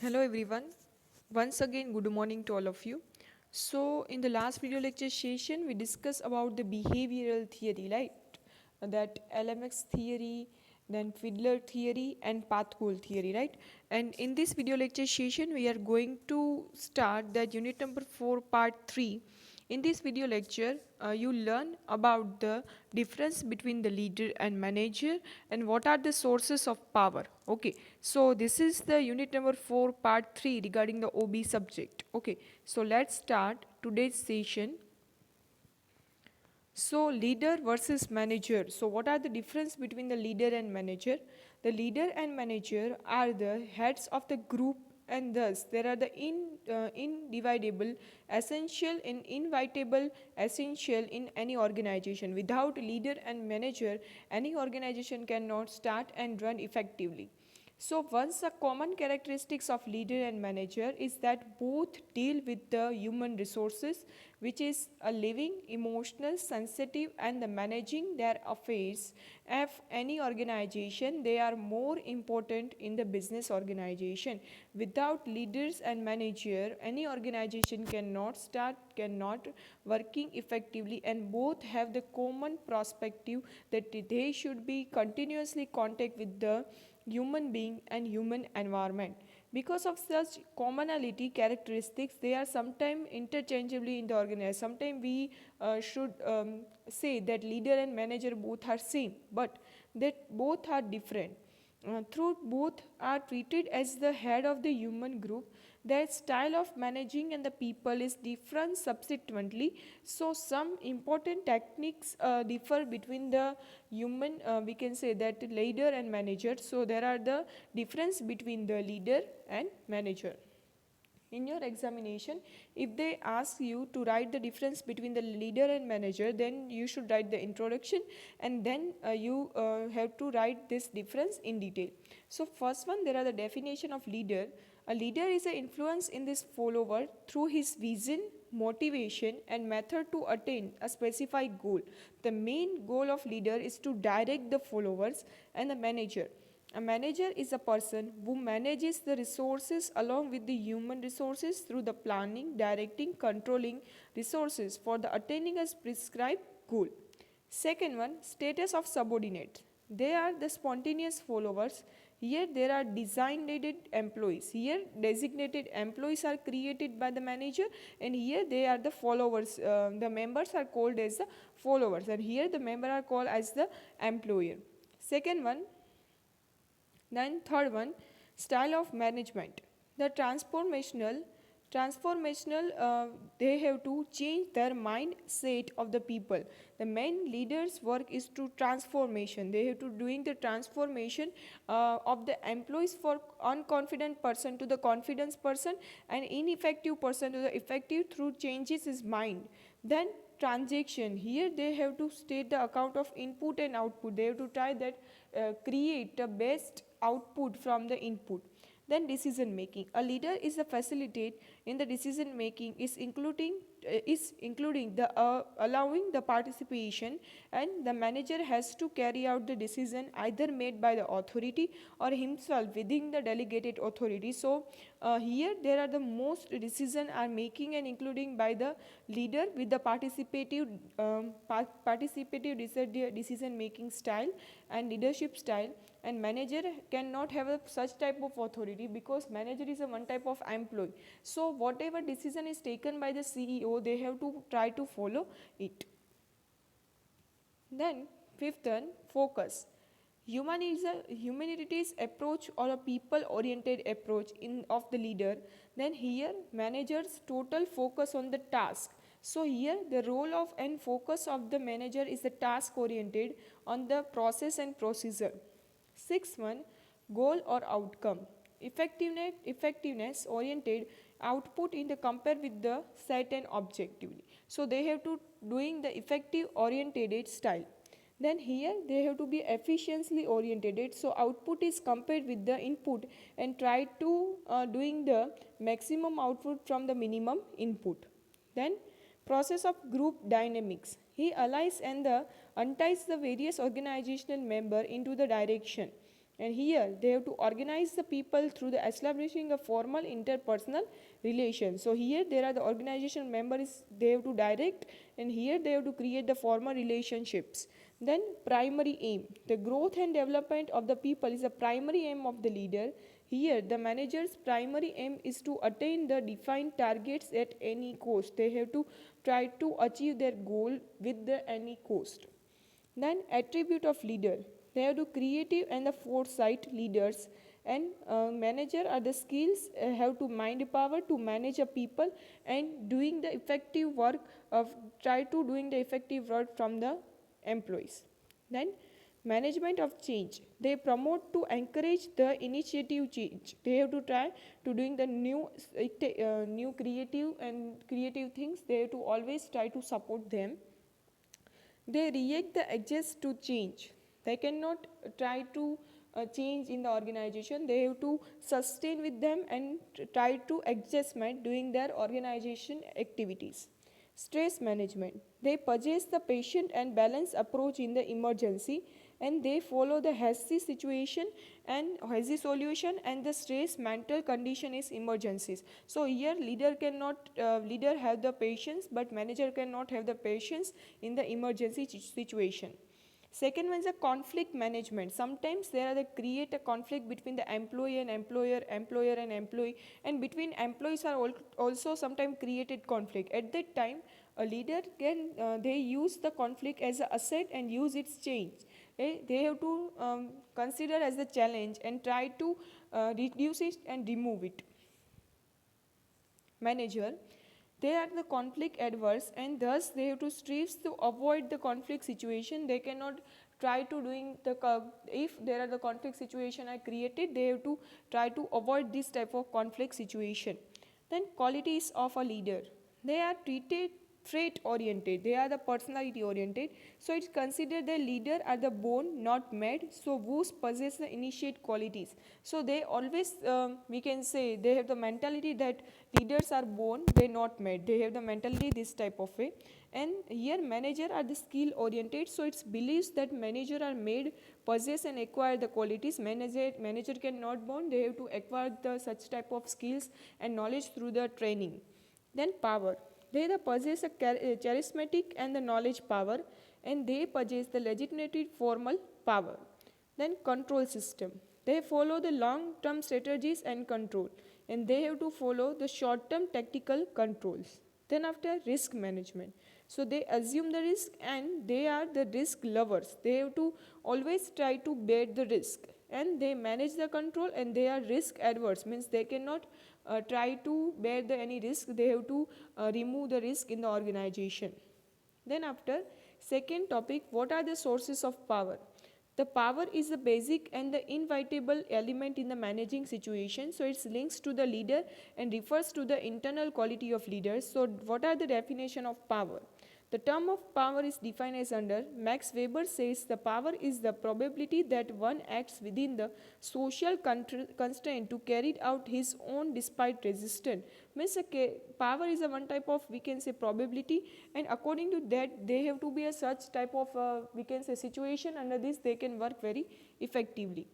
Hello everyone. Once again, good morning to all of you. So, in the last video lecture session, we discussed about the behavioral theory, right? That LMX theory, then Fiedler theory, and path goal theory, right? And in this video lecture session, we are going to start that unit number 4, part 3. In this video lecture, you learn about the difference between the leader and manager and what are the sources of power. Okay, so this is the unit number 4, part 3 regarding the OB subject. Okay, so let's start today's session. So leader versus manager. So what are the difference between the leader and manager? The leader and manager are the heads of the group, and thus there are the indivisible, essential and inevitable essential in any organization. Without leader and manager, any organization cannot start and run effectively. So once a common characteristics of leader and manager is that both deal with the human resources, which is a living, emotional, sensitive, and the managing their affairs of any organization. They are more important in the business organization. Without leaders and manager, any organization cannot start, cannot working effectively, and both have the common perspective that they should be continuously contact with the human being and human environment. Because of such commonality characteristics, they are sometimes interchangeably in the organization. Sometimes we should say that leader and manager both are same, but that both are different. Through both are treated as the head of the human group, their style of managing and the people is different subsequently. So some important techniques differ between the human, we can say that leader and manager. So there are the difference between the leader and manager. In your examination, if they ask you to write the difference between the leader and manager, then you should write the introduction, and then you have to write this difference in detail. So first one, there are the definition of leader. A leader is an influence in this follower through his vision, motivation, and method to attain a specified goal. The main goal of leader is to direct the followers. And the manager, a manager is a person who manages the resources along with the human resources through the planning, directing, controlling resources for the attaining a prescribed goal. Second one, status of subordinate. They are the spontaneous followers. Here there are designated employees. Here designated employees are created by the manager, and here they are the followers. The members are called as the followers, and here the member are called as the employer. Second one, then third one, style of management. The transformational, they have to change their mindset of the people. The main leaders work is to transformation. They have to doing the transformation of the employees for unconfident person to the confidence person, and ineffective person to the effective through changes his mind. Then transaction, here they have to state the account of input and output. They have to try that create the best output from the input. Then decision making, a leader is a facilitate in the decision making, is including the allowing the participation, and the manager has to carry out the decision either made by the authority or himself within the delegated authority. So here there are the most decision are making and including by the leader with the participative decision making style and leadership style. And manager cannot have a such type of authority because manager is a one type of employee. So whatever decision is taken by the CEO, they have to try to follow it. Then fifth one, focus. Humanities approach or a people oriented approach in of the leader. Then here managers total focus on the task. So here the role of and focus of the manager is the task oriented on the process and procedure. Sixth one, goal or outcome. Effectiveness oriented output in the compare with the set and objectively. So they have to doing the effective oriented style. Then here they have to be efficiently oriented. So output is compared with the input and try to doing the maximum output from the minimum input. Then process of group dynamics. He allies and the unties the various organizational member into the direction. And here they have to organize the people through the establishing a formal interpersonal relation. So here there are the organization members they have to direct, and here they have to create the formal relationships. Then primary aim, the growth and development of the people is the primary aim of the leader. Here the manager's primary aim is to attain the defined targets at any cost. They have to try to achieve their goal with the any cost. Then attribute of leader, they have to creative and the foresight leaders, and manager are the skills have to mind power to manage a people and doing the effective work of try to doing the effective work from the employees. Then management of change, they promote to encourage the initiative change. They have to try to doing the new creative things. They have to always try to support them. They react the adjust to change. They cannot try to change in the organization. They have to sustain with them and try to adjustment doing their organization activities. Stress management, they possess the patient and balanced approach in the emergency, and they follow the hasty situation and hasty solution and the stress mental condition is emergencies. So here leader have the patience, but manager cannot have the patience in the emergency situation. Second one is a conflict management. Sometimes there are the create a conflict between the employee and employer, employer and employee, and between employees are also sometimes created conflict. At that time, a leader can they use the conflict as an asset and use its change. They have to consider as a challenge and try to reduce it and remove it. Manager, they are the conflict adverse, and thus they have to strive to avoid the conflict situation. They cannot try to doing the if there are the conflict situation are created, they have to try to avoid this type of conflict situation. Then qualities of a leader, they are treated trait oriented, they are the personality oriented. So it's considered the leader are the born not made, so whose possess the initiate qualities. So they always we can say they have the mentality that leaders are born, they not made, they have the mentality this type of way. And here manager are the skill oriented, so it's believes that manager are made, possess and acquire the qualities. Manager cannot born, they have to acquire the such type of skills and knowledge through the training. Then power, they possess a charismatic and the knowledge power, and they possess the legitimate formal power. Then control system, they follow the long term strategies and control, and they have to follow the short term tactical controls. Then after risk management, so they assume the risk and they are the risk lovers. They have to always try to bear the risk, and they manage the control, and they are risk adverse, means they cannot try to bear the any risk. They have to remove the risk in the organization. Then after second topic, what are the sources of power? The power is the basic and the inevitable element in the managing situation. So it links to the leader and refers to the internal quality of leaders. So what are the definition of power? The term of power is defined as under Max Weber says the power is the probability that one acts within the social constraint to carry out his own despite resistance. Means power is a one type of we can say probability, and according to that they have to be a such type of we can say situation. Under this they can work very effectively.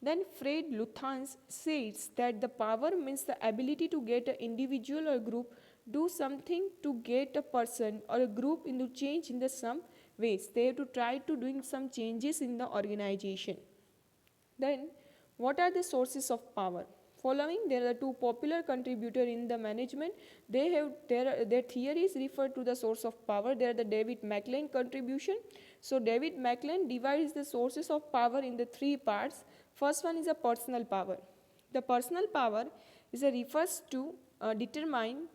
Then Fred Luthans says that the power means the ability to get an individual or group do something to get a person or a group into change in the some ways. They have to try to doing some changes in the organization. Then what are the sources of power? Following, there are two popular contributors in the management. They have their theories refer to the source of power. They are the David McLean contribution. So David McLean divides the sources of power in the three parts. First one is a personal power. The personal power is a refers to determine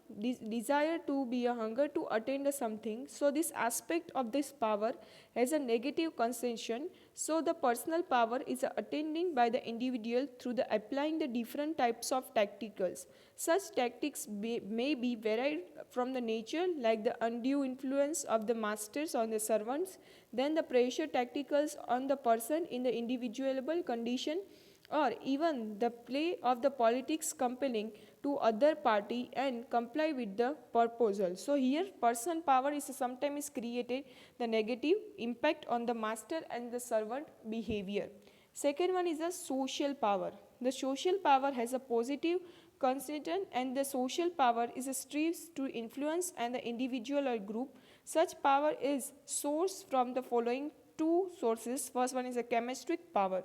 desire to be a hunger to attain the something. So this aspect of this power has a negative connotation. So the personal power is attaining by the individual through the applying the different types of tacticals. Such tactics may be varied from the nature, like the undue influence of the masters on the servants, then the pressure tacticals on the person in the individual condition, or even the play of the politics compelling to other party and comply with the proposal. So here person power is sometimes created the negative impact on the master and the servant behavior. Second one is the social power. The social power has a positive consonant, and the social power is a strives to influence and the individual or group. Such power is sourced from the following two sources. First one is a chemistic power.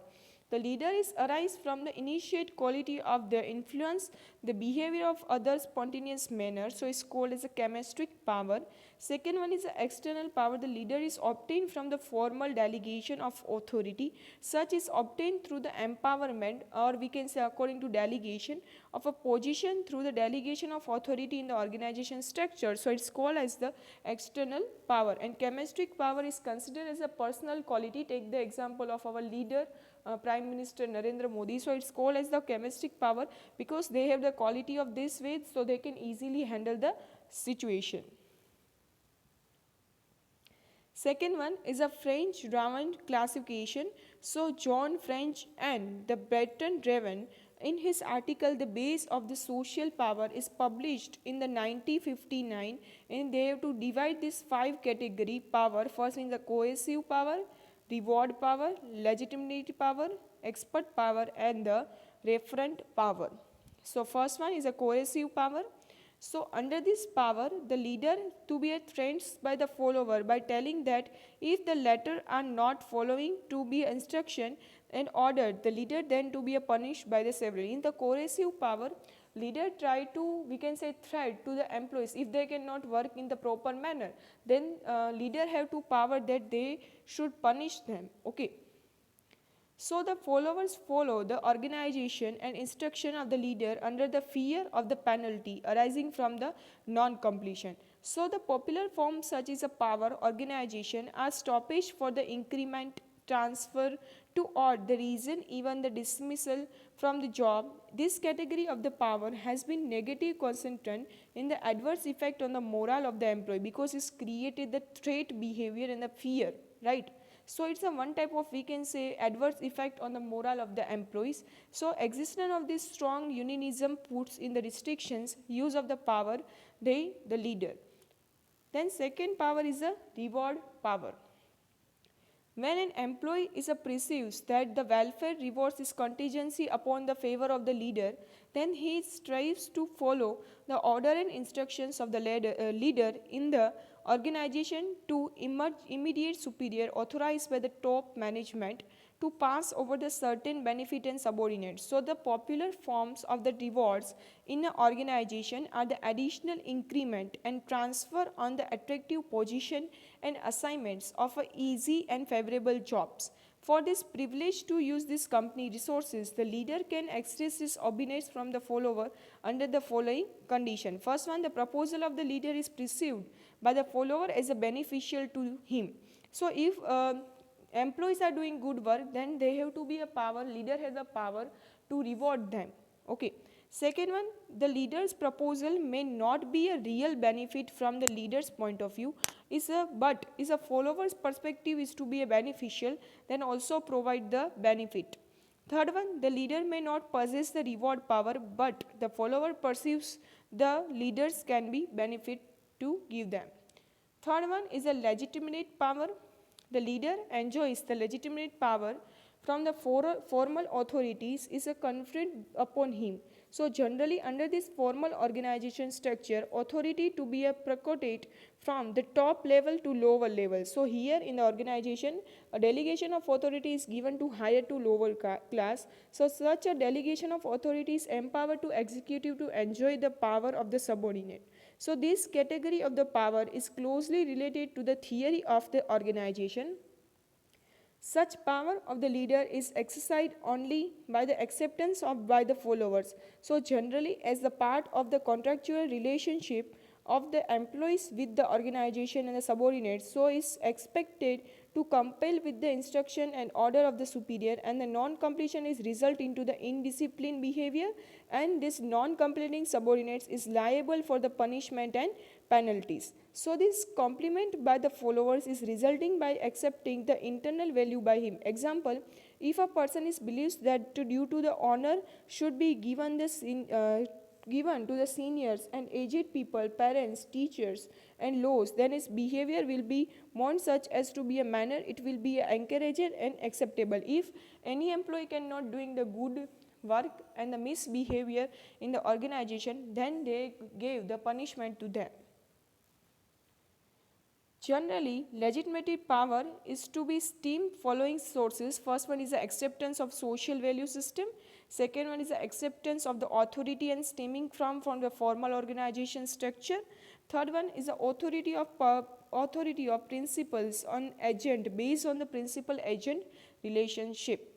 The leader is arise from the initiate quality of the influence, the behavior of others spontaneous manner. So it's called as a chemistic power. Second one is the external power. The leader is obtained from the formal delegation of authority. Such is obtained through the empowerment, or we can say according to delegation of a position through the delegation of authority in the organization structure. So it's called as the external power. And chemistic power is considered as a personal quality. Take the example of our leader, Prime Minister Narendra Modi. So it's called as the chemistic power because they have the quality of this way, so they can easily handle the situation. Second one is a French Raven classification. So John French and the Bertrand Raven, in his article The Base of the Social Power, is published in the 1959, and they have to divide this 5 category power. First is the coercive power, reward power, legitimate power, expert power, and the referent power. So first one is a coercive power. So under this power, the leader to be threatened by the follower by telling that if the latter are not following to be instruction and ordered, the leader then to be punished by the several. In the coercive power, leader try to, we can say, threat to the employees if they cannot work in the proper manner, then leader have to power that they should punish them. Okay. So the followers follow the organization and instruction of the leader under the fear of the penalty arising from the non-completion. So the popular forms such as a power organization are stoppage for the increment, transfer to odd the reason, even the dismissal from the job. This category of the power has been negative consistent in the adverse effect on the morale of the employee because it's created the threat behavior and the fear, right? So it's a one type of, we can say, adverse effect on the morale of the employees. So existence of this strong unionism puts in the restrictions use of the power the leader. Then second power is a reward power. When an employee is perceives that the welfare rewards his contingency upon the favor of the leader, then he strives to follow the order and instructions of the leader in the organization to immediate superior authorized by the top management to pass over the certain benefit and subordinates. So the popular forms of the rewards in an organization are the additional increment and transfer on the attractive position and assignments of easy and favorable jobs. For this privilege to use this company resources, the leader can express his obedience from the follower under the following condition. First one, the proposal of the leader is perceived by the follower as a beneficial to him. So if employees are doing good work, then they have to be a power, leader has a power to reward them. Okay. Second one, the leader's proposal may not be a real benefit from the leader's point of view, but is a follower's perspective is to be a beneficial, then also provide the benefit. Third one, the leader may not possess the reward power, but the follower perceives the leaders can be benefit to give them. Third one is a legitimate power. The leader enjoys the legitimate power from the formal authorities is a conferred upon him. So generally under this formal organization structure, authority to be a procotate from the top level to lower level. So here in the organization, a delegation of authority is given to higher to lower class. So such a delegation of authority is empowered to executive to enjoy the power of the subordinate. So this category of the power is closely related to the theory of the organization. Such power of the leader is exercised only by the acceptance of by the followers. So generally as the part of the contractual relationship of the employees with the organization and the subordinates, so is expected to compel with the instruction and order of the superior, and the non-completion is result into the indisciplined behavior, and this non-completing subordinates is liable for the punishment and penalties. So this compliment by the followers is resulting by accepting the internal value by him. Example, if a person is believes that due to the honor should be given this given to the seniors and aged people, parents, teachers, and laws, then his behavior will be more such as to be a manner, it will be encouraged and acceptable. If any employee cannot doing the good work and the misbehavior in the organization, then they gave the punishment to them. Generally, legitimate power is to be stemmed following sources. First one is the acceptance of social value system. Second one is the acceptance of the authority and stemming from the formal organization structure. Third one is the authority of principles on agent based on the principal agent relationship.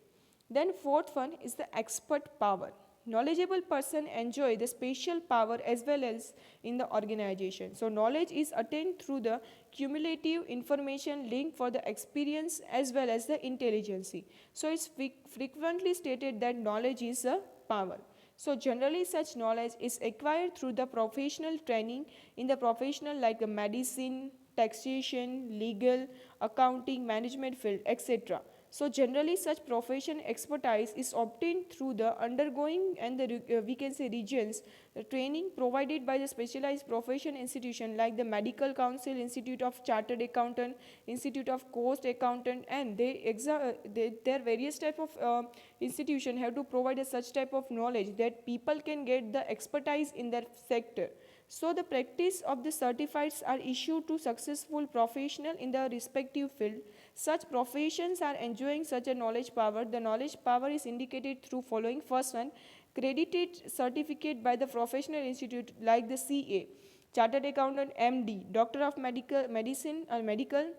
Then fourth one is the expert power. Knowledgeable person enjoy the spatial power as well as in the organization. So knowledge is attained through the cumulative information link for the experience as well as the intelligence. So it's frequently stated that knowledge is a power. So generally such knowledge is acquired through the professional training in the professional like the medicine, taxation, legal, accounting, management field, etc. So generally such profession expertise is obtained through the undergoing and the we can say regions the training provided by the specialized profession institution like the Medical Council, Institute of Chartered Accountant, Institute of Coast Accountant, and their various type of institution have to provide a such type of knowledge that people can get the expertise in their sector. So the practice of the certificates are issued to successful professional in the respective field. Such professions are enjoying such a knowledge power. The knowledge power is indicated through following. First one, credited certificate by the professional institute like the CA, Chartered Accountant, MD, Doctor of Medicine or Medical,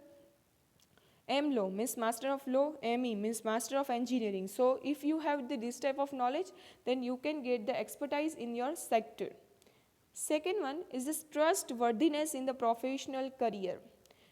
MLaw means Master of Law, ME means Master of Engineering. So if you have this type of knowledge, then you can get the expertise in your sector. Second one is this trustworthiness in the professional career.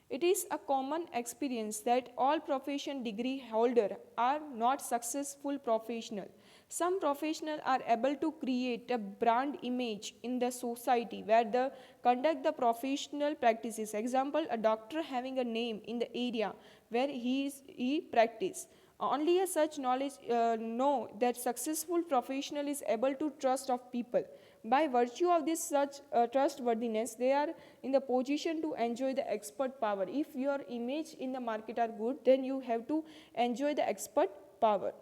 It is a common experience that all profession degree holder are not successful professional. Some professionals are able to create a brand image in the society where they conduct the professional practices. Example, a doctor having a name in the area where he practice. Only a such knowledge know that successful professional is able to trust of people. By virtue of this such trustworthiness, they are in the position to enjoy the expert power. If your image in the market are good, then you have to enjoy the expert power.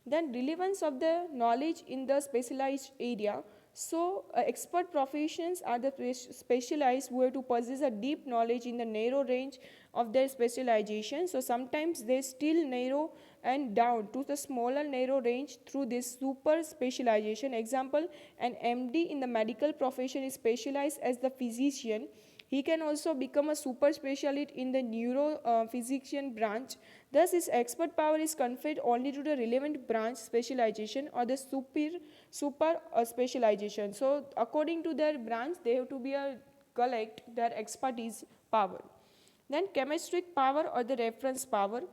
Then relevance of the knowledge in the specialized area. So expert professions are the specialized who have to possess a deep knowledge in the narrow range of their specialization. So sometimes they still narrow and down to the smaller narrow range through this super specialization. Example, an MD in the medical profession is specialized as the physician. He can also become a super specialist in the neurophysician branch. Thus, his expert power is conferred only to the relevant branch specialization or the super specialization. So, according to their branch, they have to be collect their expertise power. Then, chemistry power or the reference power.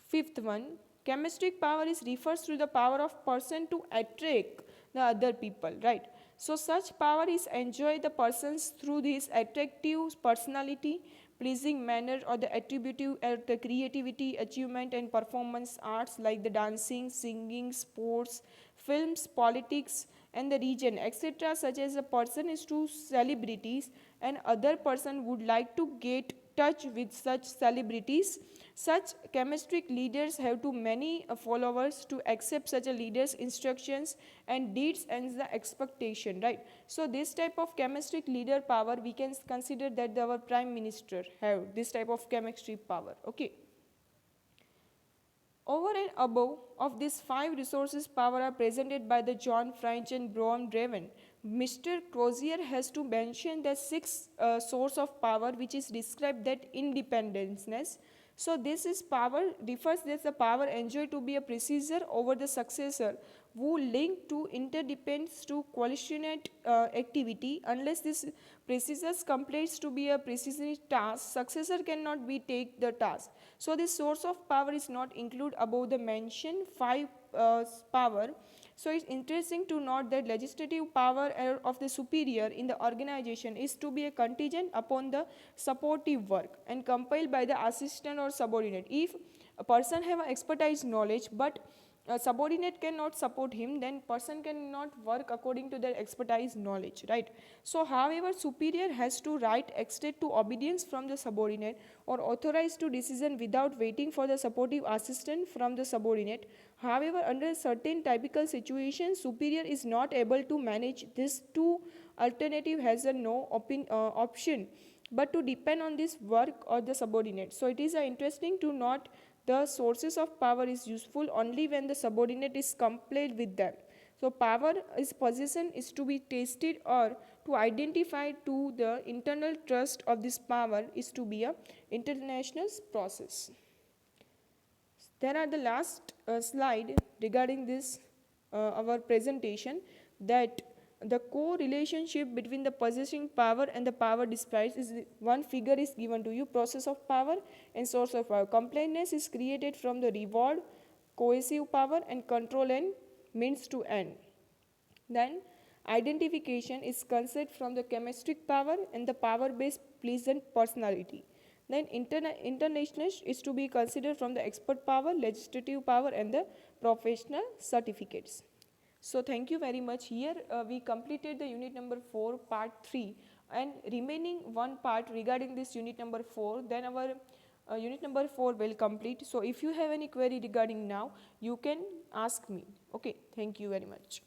Fifth one, chemistry power is refers to the power of person to attract the other people, right? So such power is enjoyed the persons through this attractive personality, pleasing manner or the attributive the creativity, achievement and performance arts like the dancing, singing, sports, films, politics and the region etc. Such as a person is to celebrities and other person would like to get touch with such celebrities. Such chemistry leaders have too many followers to accept such a leader's instructions and deeds and the expectation, right? So this type of chemistry leader power we can consider that our prime minister have this type of chemistry power. Okay. Over and above of these 5 resources power are presented by the John French and Braun Draven. Mr. Crozier has to mention the 6 source of power which is described that independence. So this is power refers that the power enjoyed to be a predecessor over the successor who link to interdependence to coordinate activity. Unless this predecessor completes to be a predecessor task, successor cannot be take the task. So this source of power is not included above the mentioned 5 power. So it's interesting to note that legislative power of the superior in the organization is to be a contingent upon the supportive work and compiled by the assistant or subordinate. If a person have expertise knowledge but a subordinate cannot support him, then person cannot work according to their expertise knowledge, right? So however, superior has to right extend to obedience from the subordinate or authorized to decision without waiting for the supportive assistance from the subordinate. However, under certain typical situations, superior is not able to manage this two alternative, has a no option but to depend on this work or the subordinate. So it is interesting to note the sources of power is useful only when the subordinate is complied with them. So power is possession is to be tasted or to identify to the internal trust of this power is to be a international process. Then at the last slide regarding this our presentation, that the co-relationship between the possessing power and the power dispatch is one figure is given to you, process of power and source of power. Completeness is created from the reward, coercive power and control and means to end. Then identification is conceived from the chemistic power and the power based pleasant personality. Then international is to be considered from the expert power, legislative power and the professional certificates. So thank you very much. Here we completed the unit number 4 part 3, and remaining one part regarding this unit number 4, then our unit number 4 will complete. So if you have any query regarding now, you can ask me. Okay, thank you very much.